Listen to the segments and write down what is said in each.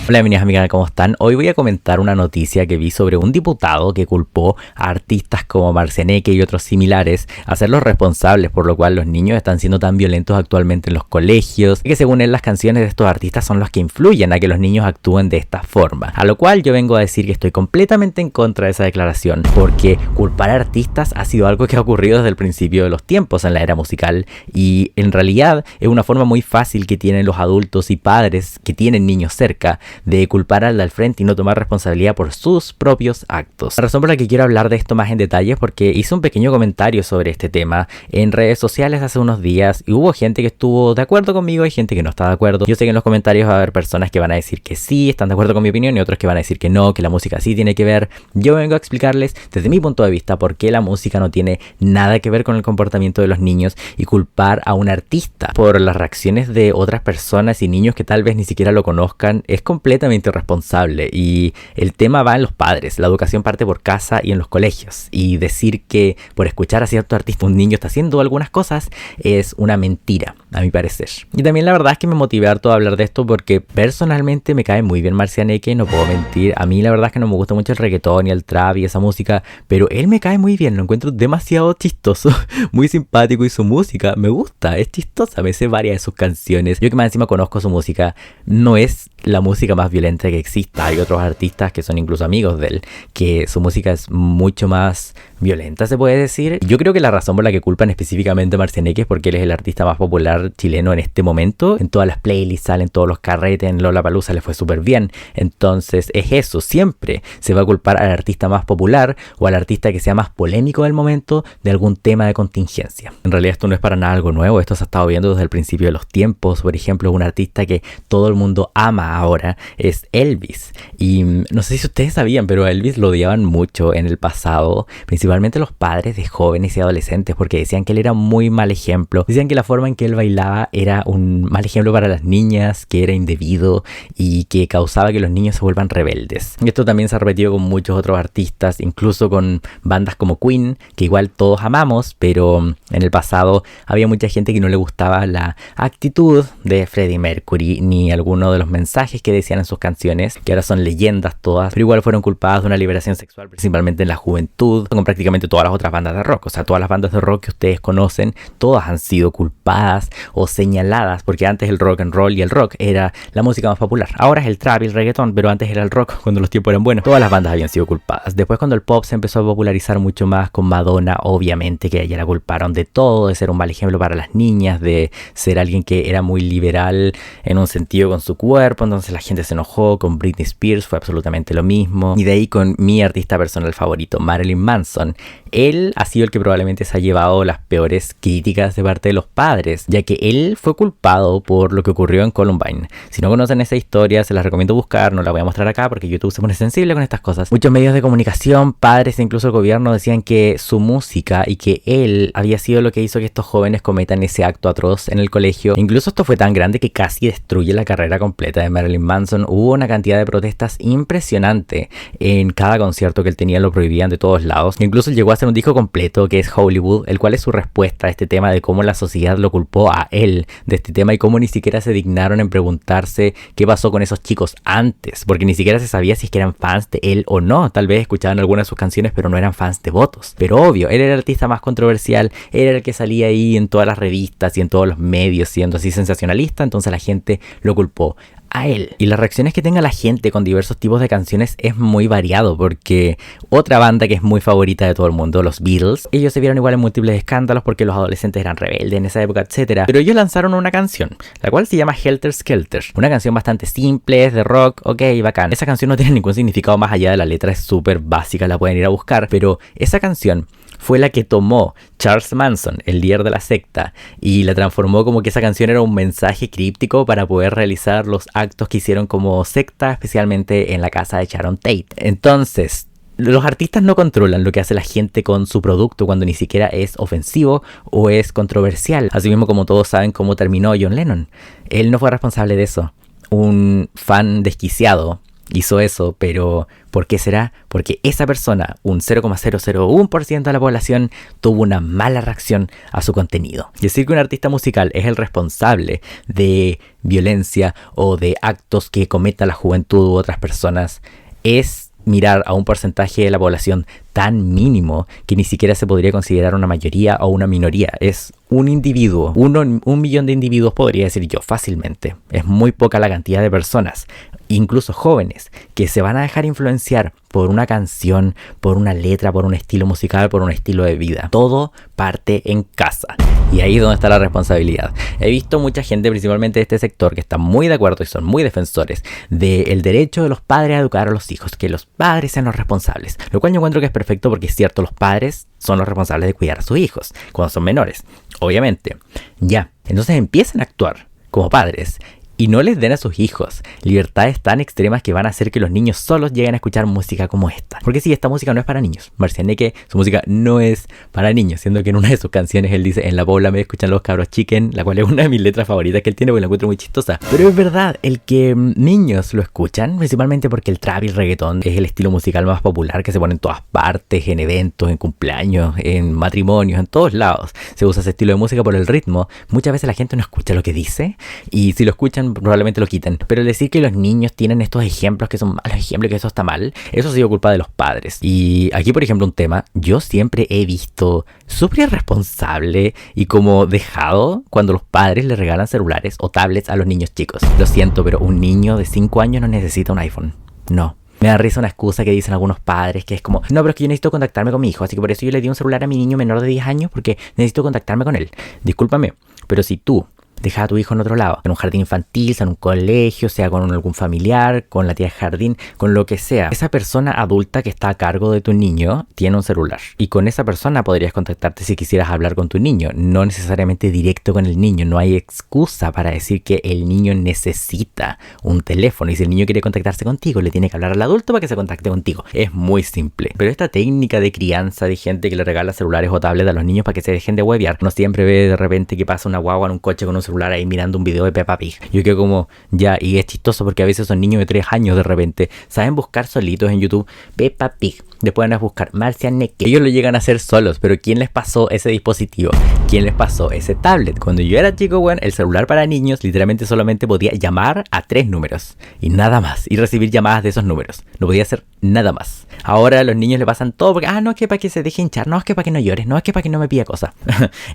Hola bienvenidos a mi canal, ¿cómo están? Hoy voy a comentar una noticia que vi sobre un diputado que culpó a artistas como Marcianeque y otros similares a ser los responsables por lo cual los niños están siendo tan violentos actualmente en los colegios, y que según él las canciones de estos artistas son las que influyen a que los niños actúen de esta forma. A lo cual yo vengo a decir que estoy completamente en contra de esa declaración, porque culpar a artistas ha sido algo que ha ocurrido desde el principio de los tiempos en la era musical, y en realidad es una forma muy fácil que tienen los adultos y padres que tienen niños cerca de culpar al de al frente y no tomar responsabilidad por sus propios actos. La razón por la que quiero hablar de esto más en detalle es porque hice un pequeño comentario sobre este tema en redes sociales hace unos días y hubo gente que estuvo de acuerdo conmigo y gente que no está de acuerdo. Yo sé que en los comentarios va a haber personas que van a decir que sí, están de acuerdo con mi opinión, y otros que van a decir que no, que la música sí tiene que ver. Yo vengo a explicarles desde mi punto de vista por qué la música no tiene nada que ver con el comportamiento de los niños, y culpar a un artista por las reacciones de otras personas y niños que tal vez ni siquiera lo conozcan es completamente irresponsable. Y el tema va en los padres. La educación parte por casa y en los colegios, y decir que por escuchar a cierto artista un niño está haciendo algunas cosas es una mentira, a mi parecer. Y también la verdad es que me motivé harto a hablar de esto porque personalmente me cae muy bien Marcianeque, no puedo mentir. A mí la verdad es que no me gusta mucho el reggaetón y el trap y esa música, pero él me cae muy bien, lo encuentro demasiado chistoso, muy simpático, y su música me gusta, es chistosa, me sé varias de sus canciones. Yo que más encima conozco su música, no es la música más violenta que exista. Hay otros artistas que son incluso amigos de él, que su música es mucho más violenta, se puede decir. Yo creo que la razón por la que culpan específicamente a Marcianeque es porque él es el artista más popular chileno en este momento. En todas las playlists salen todos los carretes, en Lollapalooza le fue súper bien. Entonces es eso, siempre se va a culpar al artista más popular o al artista que sea más polémico del momento de algún tema de contingencia. En realidad esto no es para nada algo nuevo, esto se ha estado viendo desde el principio de los tiempos. Por ejemplo, un artista que todo el mundo ama ahora es Elvis, y no sé si ustedes sabían, pero a Elvis lo odiaban mucho en el pasado, principalmente los padres de jóvenes y adolescentes, porque decían que él era muy mal ejemplo, decían que la forma en que él bailaba era un mal ejemplo para las niñas, que era indebido y que causaba que los niños se vuelvan rebeldes. Y esto también se ha repetido con muchos otros artistas, incluso con bandas como Queen, que igual todos amamos, pero en el pasado había mucha gente que no le gustaba la actitud de Freddie Mercury ni alguno de los mensajes que decían en sus canciones, que ahora son leyendas todas, pero igual fueron culpadas de una liberación sexual, principalmente en la juventud, con prácticamente todas las otras bandas de rock. O sea, todas las bandas de rock que ustedes conocen, todas han sido culpadas o señaladas, porque antes el rock and roll y el rock era la música más popular. Ahora es el trap y el reggaetón, pero antes era el rock cuando los tiempos eran buenos. Todas las bandas habían sido culpadas. Después, cuando el pop se empezó a popularizar mucho más con Madonna, obviamente que a ella la culparon de todo, de ser un mal ejemplo para las niñas, de ser alguien que era muy liberal en un sentido con su cuerpo. Entonces la gente se enojó. Con Britney Spears fue absolutamente lo mismo, y de ahí con mi artista personal favorito, Marilyn Manson. Él ha sido el que probablemente se ha llevado las peores críticas de parte de los padres, ya que él fue culpado por lo que ocurrió en Columbine. Si no conocen esa historia, se las recomiendo buscar, no la voy a mostrar acá porque YouTube se pone sensible con estas cosas. Muchos medios de comunicación, padres e incluso el gobierno decían que su música y que él había sido lo que hizo que estos jóvenes cometan ese acto atroz en el colegio. Incluso esto fue tan grande que casi destruye la carrera completa de Marilyn Manson. Hubo una cantidad de protestas impresionante. En cada concierto que él tenía lo prohibían de todos lados. Incluso llegó a hacer un disco completo que es Hollywood, el cual es su respuesta a este tema de cómo la sociedad lo culpó a él de este tema y cómo ni siquiera se dignaron en preguntarse qué pasó con esos chicos antes, porque ni siquiera se sabía si es que eran fans de él o no. Tal vez escuchaban algunas de sus canciones pero no eran fans devotos. Pero obvio, él era el artista más controversial, él era el que salía ahí en todas las revistas y en todos los medios siendo así sensacionalista, entonces la gente lo culpó a él. Y las reacciones que tenga la gente con diversos tipos de canciones es muy variado, porque otra banda que es muy favorita de todo el mundo, los Beatles, ellos se vieron igual en múltiples escándalos porque los adolescentes eran rebeldes en esa época, etcétera. Pero ellos lanzaron una canción, la cual se llama Helter Skelter, una canción bastante simple, es de rock, ok, bacán. Esa canción no tiene ningún significado más allá de la letra, es súper básica, la pueden ir a buscar, pero esa canción fue la que tomó Charles Manson, el líder de la secta, y la transformó como que esa canción era un mensaje críptico para poder realizar los actos que hicieron como secta, especialmente en la casa de Sharon Tate. Entonces, los artistas no controlan lo que hace la gente con su producto cuando ni siquiera es ofensivo o es controversial. Asimismo, como todos saben cómo terminó John Lennon. Él no fue responsable de eso. Un fan desquiciado hizo eso, pero ¿por qué será? Porque esa persona, un 0,001% de la población, tuvo una mala reacción a su contenido. Decir que un artista musical es el responsable de violencia o de actos que cometa la juventud u otras personas es mirar a un porcentaje de la población tan mínimo que ni siquiera se podría considerar una mayoría o una minoría. Es un individuo, un millón de individuos podría decir yo fácilmente. Es muy poca la cantidad de personas, incluso jóvenes, que se van a dejar influenciar por una canción, por una letra, por un estilo musical, por un estilo de vida. Todo parte en casa. Y ahí es donde está la responsabilidad. He visto mucha gente, principalmente de este sector, que está muy de acuerdo y son muy defensores del derecho de los padres a educar a los hijos, que los padres sean los responsables. Lo cual yo encuentro que es perfecto porque es cierto, los padres son los responsables de cuidar a sus hijos cuando son menores. Obviamente. Ya. Entonces empiezan a actuar como padres. Y no les den a sus hijos libertades tan extremas que van a hacer que los niños solos lleguen a escuchar música como esta. Porque sí, esta música no es para niños. Marcianeque, su música no es para niños, siendo que en una de sus canciones él dice: en la pobla me escuchan los cabros chicken, la cual es una de mis letras favoritas que él tiene porque la encuentro muy chistosa. Pero es verdad, el que niños lo escuchan, principalmente porque el trap y el reggaetón es el estilo musical más popular que se pone en todas partes, en eventos, en cumpleaños, en matrimonios, en todos lados. Se usa ese estilo de música por el ritmo. Muchas veces la gente no escucha lo que dice y si lo escuchan probablemente lo quiten. Pero el decir que los niños tienen estos ejemplos que son malos ejemplos y que eso está mal, eso ha sido culpa de los padres. Y aquí, por ejemplo, un tema, yo siempre he visto súper irresponsable y como dejado cuando los padres le regalan celulares o tablets a los niños chicos. Lo siento, pero un niño de 5 años no necesita un iPhone. No. Me da risa una excusa que dicen algunos padres que es como: no, pero es que yo necesito contactarme con mi hijo, así que por eso yo le di un celular a mi niño menor de 10 años porque necesito contactarme con él. Discúlpame, pero si tú deja a tu hijo en otro lado, en un jardín infantil, sea en un colegio, sea con algún familiar, con la tía de jardín, con lo que sea, esa persona adulta que está a cargo de tu niño tiene un celular y con esa persona podrías contactarte si quisieras hablar con tu niño, no necesariamente directo con el niño. No hay excusa para decir que el niño necesita un teléfono y si el niño quiere contactarse contigo le tiene que hablar al adulto para que se contacte contigo. Es muy simple. Pero esta técnica de crianza de gente que le regala celulares o tablets a los niños para que se dejen de huevear, no siempre ve de repente que pasa una guagua en un coche con un celular ahí mirando un video de Peppa Pig. Yo quedo como, ya, y es chistoso porque a veces son niños de 3 años de repente, saben buscar solitos en YouTube Peppa Pig, después van a buscar Marcianeque. Ellos lo llegan a hacer solos, pero ¿quién les pasó ese dispositivo? ¿Quién les pasó ese tablet? Cuando yo era chico, bueno, el celular para niños literalmente solamente podía llamar a 3 números y nada más, y recibir llamadas de esos números. No podía hacer nada más. Ahora a los niños le pasan todo porque, no, es que para que se deje hinchar, no, es que para que no llores, no, es que para que no me pida cosas.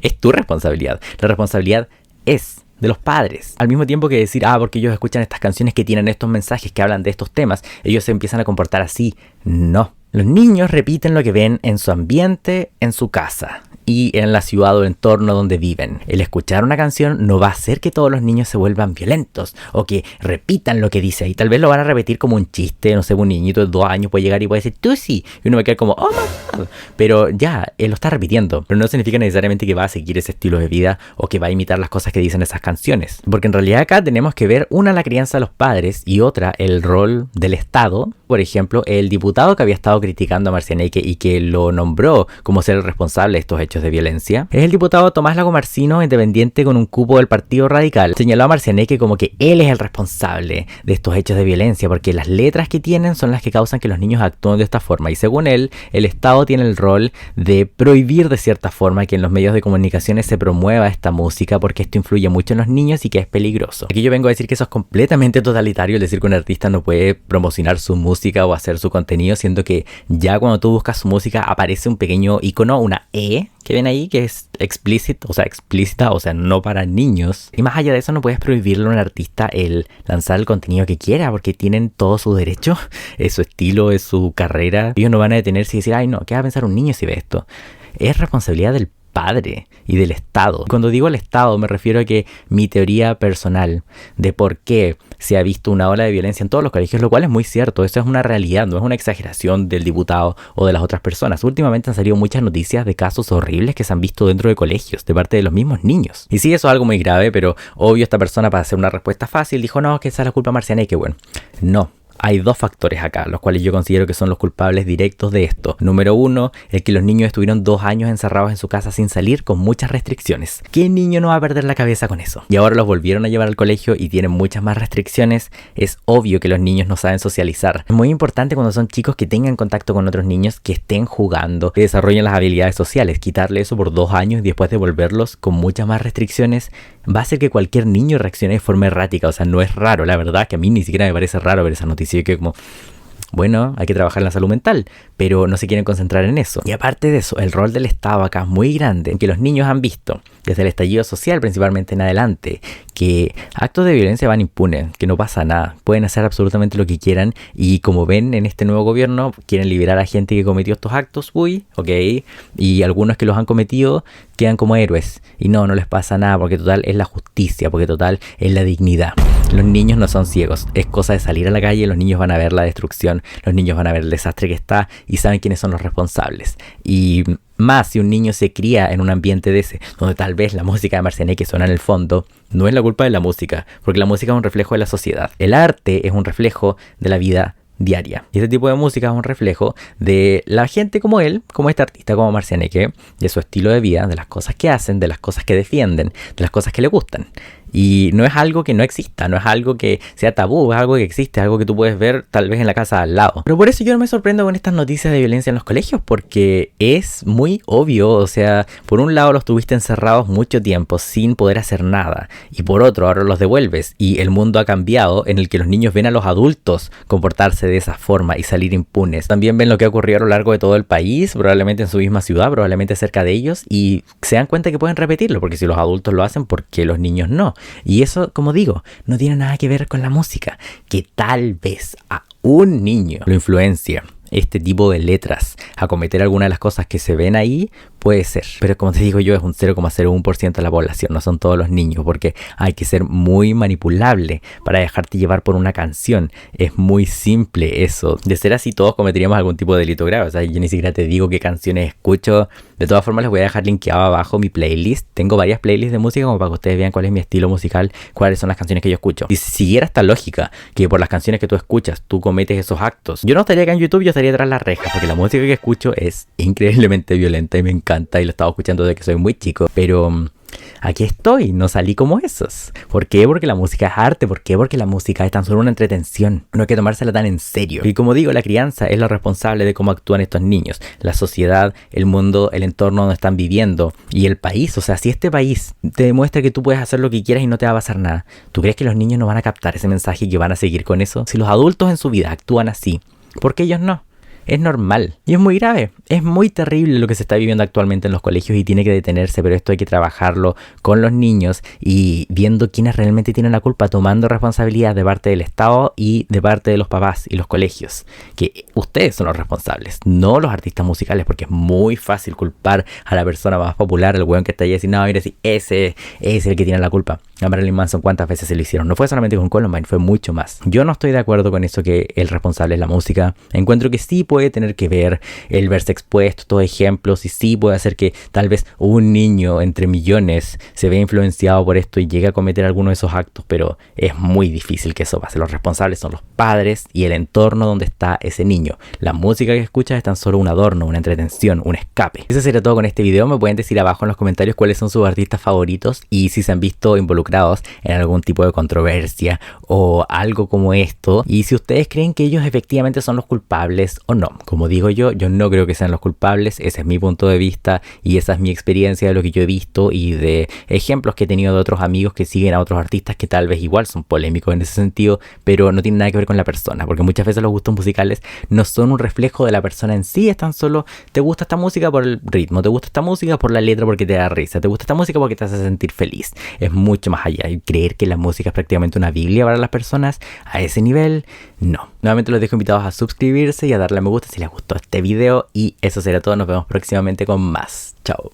Es tu responsabilidad. La responsabilidad es de los padres. Al mismo tiempo que decir, porque ellos escuchan estas canciones que tienen estos mensajes que hablan de estos temas, ellos se empiezan a comportar así. No. Los niños repiten lo que ven en su ambiente, en su casa y en la ciudad o el entorno donde viven. El escuchar una canción no va a hacer que todos los niños se vuelvan violentos o que repitan lo que dice ahí. Tal vez lo van a repetir como un chiste, no sé, un niñito de 2 años puede llegar y puede decir tú sí, y uno va a quedar como oh my God. Pero ya, él lo está repitiendo, pero no significa necesariamente que va a seguir ese estilo de vida o que va a imitar las cosas que dicen esas canciones, porque en realidad acá tenemos que ver una, la crianza de los padres y otra, el rol del Estado. Por ejemplo, el diputado que había estado criticando a Marcianeque y que lo nombró como ser el responsable de estos hechos de violencia es el diputado Tomás Lagomarsino, independiente con un cupo del Partido Radical. Señaló a Marcianeque como que él es el responsable de estos hechos de violencia porque las letras que tienen son las que causan que los niños actúen de esta forma y según él, el Estado tiene el rol de prohibir de cierta forma que en los medios de comunicaciones se promueva esta música porque esto influye mucho en los niños y que es peligroso. Aquí yo vengo a decir que eso es completamente totalitario, el decir que un artista no puede promocionar su música o hacer su contenido, siendo que ya cuando tú buscas su música aparece un pequeño icono, una E que ven ahí que es explícita, o sea, no para niños. Y más allá de eso no puedes prohibirle a un artista el lanzar el contenido que quiera porque tienen todo su derecho, es su estilo, es su carrera. Ellos no van a detenerse y decir, ay no, ¿qué va a pensar un niño si ve esto? Es responsabilidad del padre y del Estado. Cuando digo el Estado me refiero a que mi teoría personal de por qué se ha visto una ola de violencia en todos los colegios, lo cual es muy cierto, eso es una realidad, no es una exageración del diputado o de las otras personas. Últimamente han salido muchas noticias de casos horribles que se han visto dentro de colegios, de parte de los mismos niños. Y sí, eso es algo muy grave, pero obvio esta persona para hacer una respuesta fácil dijo, no, que esa es la culpa de Marcianeque. Bueno, no. Hay dos factores acá, los cuales yo considero que son los culpables directos de esto. Número uno, el que los niños estuvieron 2 años encerrados en su casa sin salir con muchas restricciones. ¿Qué niño no va a perder la cabeza con eso? Y ahora los volvieron a llevar al colegio y tienen muchas más restricciones. Es obvio que los niños no saben socializar. Es muy importante cuando son chicos que tengan contacto con otros niños, que estén jugando, que desarrollen las habilidades sociales. Quitarle eso por 2 años y después devolverlos con muchas más restricciones va a hacer que cualquier niño reaccione de forma errática. O sea, no es raro, la verdad que a mí ni siquiera me parece raro ver esa noticia. Y que como, bueno, hay que trabajar en la salud mental, pero no se quieren concentrar en eso. Y aparte de eso, el rol del Estado acá es muy grande, en que los niños han visto, desde el estallido social principalmente en adelante, que actos de violencia van impunes, que no pasa nada, pueden hacer absolutamente lo que quieran, y como ven en este nuevo gobierno, quieren liberar a gente que cometió estos actos, y algunos que los han cometido quedan como héroes, y no les pasa nada, porque total es la justicia, porque total es la dignidad. Los niños no son ciegos, es cosa de salir a la calle, los niños van a ver la destrucción, los niños van a ver el desastre que está y saben quiénes son los responsables. Y más si un niño se cría en un ambiente de ese, donde tal vez la música de Marcianeque suena en el fondo, no es la culpa de la música, porque la música es un reflejo de la sociedad. El arte es un reflejo de la vida diaria. Y este tipo de música es un reflejo de la gente como él, como este artista, como Marcianeque, de su estilo de vida, de las cosas que hacen, de las cosas que defienden, de las cosas que le gustan. Y no es algo que no exista, no es algo que sea tabú, es algo que existe, algo que tú puedes ver tal vez en la casa al lado. Pero por eso yo no me sorprendo con estas noticias de violencia en los colegios, porque es muy obvio. O sea, por un lado los tuviste encerrados mucho tiempo sin poder hacer nada, y por otro ahora los devuelves, y el mundo ha cambiado en el que los niños ven a los adultos comportarse de esa forma y salir impunes. También ven lo que ha ocurrido a lo largo de todo el país, probablemente en su misma ciudad, probablemente cerca de ellos, y se dan cuenta que pueden repetirlo, porque si los adultos lo hacen, ¿por qué los niños no? Y eso, como digo, no tiene nada que ver con la música, que tal vez a un niño lo influencia este tipo de letras a cometer alguna de las cosas que se ven ahí, puede ser. Pero como te digo yo, es un 0,01% de la población, no son todos los niños, porque hay que ser muy manipulable para dejarte llevar por una canción. Es muy simple eso. De ser así, todos cometeríamos algún tipo de delito grave. O sea, yo ni siquiera te digo qué canciones escucho. De todas formas, les voy a dejar linkeado abajo mi playlist. Tengo varias playlists de música como para que ustedes vean cuál es mi estilo musical, cuáles son las canciones que yo escucho. Y si siguiera esta lógica, que por las canciones que tú escuchas, tú cometes esos actos, yo no estaría acá en YouTube, yo estaría tras las rejas, porque la música que escucho es increíblemente violenta y me encanta, y lo he estado escuchando desde que soy muy chico, pero aquí estoy, no salí como esos. ¿Por qué? Porque la música es arte. ¿Por qué? Porque la música es tan solo una entretención. No hay que tomársela tan en serio. Y como digo, la crianza es lo responsable de cómo actúan estos niños. La sociedad, el mundo, el entorno donde están viviendo y el país. O sea, si este país te demuestra que tú puedes hacer lo que quieras y no te va a pasar nada, ¿tú crees que los niños no van a captar ese mensaje y que van a seguir con eso? Si los adultos en su vida actúan así, ¿por qué ellos no? Es normal y es muy grave, es muy terrible lo que se está viviendo actualmente en los colegios y tiene que detenerse, pero esto hay que trabajarlo con los niños y viendo quiénes realmente tienen la culpa, tomando responsabilidad de parte del Estado y de parte de los papás y los colegios, que ustedes son los responsables, no los artistas musicales, porque es muy fácil culpar a la persona más popular, el weón que está ahí, y no, mira, si ese es el que tiene la culpa. A Marilyn Manson, ¿cuántas veces se lo hicieron? No fue solamente con Columbine, fue mucho más. Yo no estoy de acuerdo con eso que el responsable es la música. Encuentro que sí puede tener que ver el verse expuesto, todos ejemplos, y sí puede hacer que tal vez un niño entre millones se vea influenciado por esto y llegue a cometer alguno de esos actos, pero es muy difícil que eso pase. Los responsables son los padres y el entorno donde está ese niño. La música que escuchas es tan solo un adorno, una entretención, un escape. Eso sería todo con este video. Me pueden decir abajo en los comentarios cuáles son sus artistas favoritos y si se han visto involucrados en algún tipo de controversia o algo como esto, y si ustedes creen que ellos efectivamente son los culpables o no. Como digo yo no creo que sean los culpables, ese es mi punto de vista y esa es mi experiencia de lo que yo he visto y de ejemplos que he tenido de otros amigos que siguen a otros artistas que tal vez igual son polémicos en ese sentido, pero no tienen nada que ver con la persona, porque muchas veces los gustos musicales no son un reflejo de la persona en sí, es tan solo te gusta esta música por el ritmo, te gusta esta música por la letra porque te da risa, te gusta esta música porque te hace sentir feliz. Es mucho más allá, y creer que la música es prácticamente una biblia para las personas a ese nivel, no. Nuevamente los dejo invitados a suscribirse y a darle a me gusta si les gustó este video, y eso será todo. Nos vemos próximamente con más. Chao.